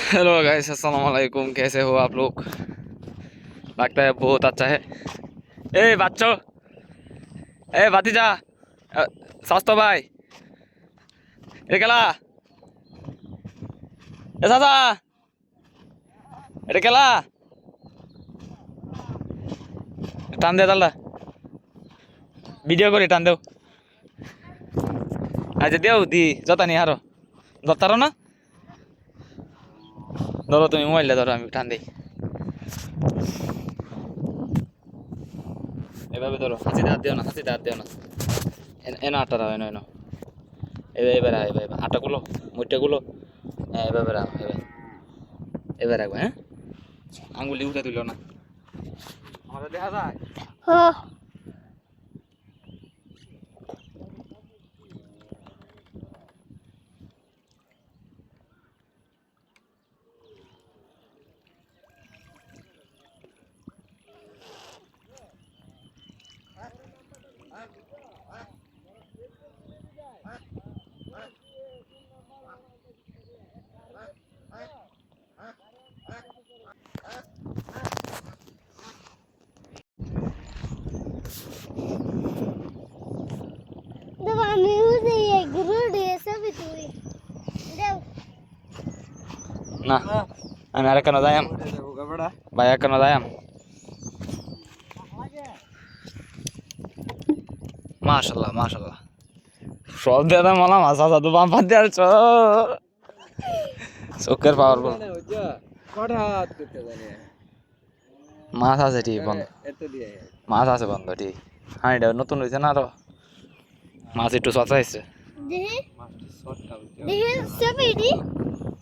Hello guys, अस्सलाम वालेकुम। कैसे हो आप लोग? लगता है बहुत अच्छा है। ए बच्चों, ए भातीजा, স্বাস্থ্য ভাই, এটা খেলা, এ চাচা, এটা খেলা, টান দে তালটা, ভিডিও করে টান দেও। আচ্ছা দেও দি যতা নি আরো ধরতারো না, ধরো তুমি মোবাইলটা ধরো, আমি টান দিই। এভাবে ধরো, হাসিতে হাত দিও না, হাসিতে হাত দিও না। এনো আটটা দাও, এনো এনো, এবার এবার আটাগুলো, মুইটাগুলো, হ্যাঁ এবার রাখো, এবার রাখবো। হ্যাঁ, আঙ্গুলি উঠে তুলো না, আমাদের দেখা যায়। না আমি আর কেন যাইম ভাই, কেন যাইম। মাশাল্লাহ মাশাল্লাহ, সব দাদা মালা মাছ আসা তো বাম পাতে আর চোখের পাওয়ার মাছ আছে ঠিক বন্ধ, মাছ আছে বন্ধ ঠিক। হ্যাঁ এটা নতুন হয়েছে না, আরো মাছ একটু সচা হয়েছে।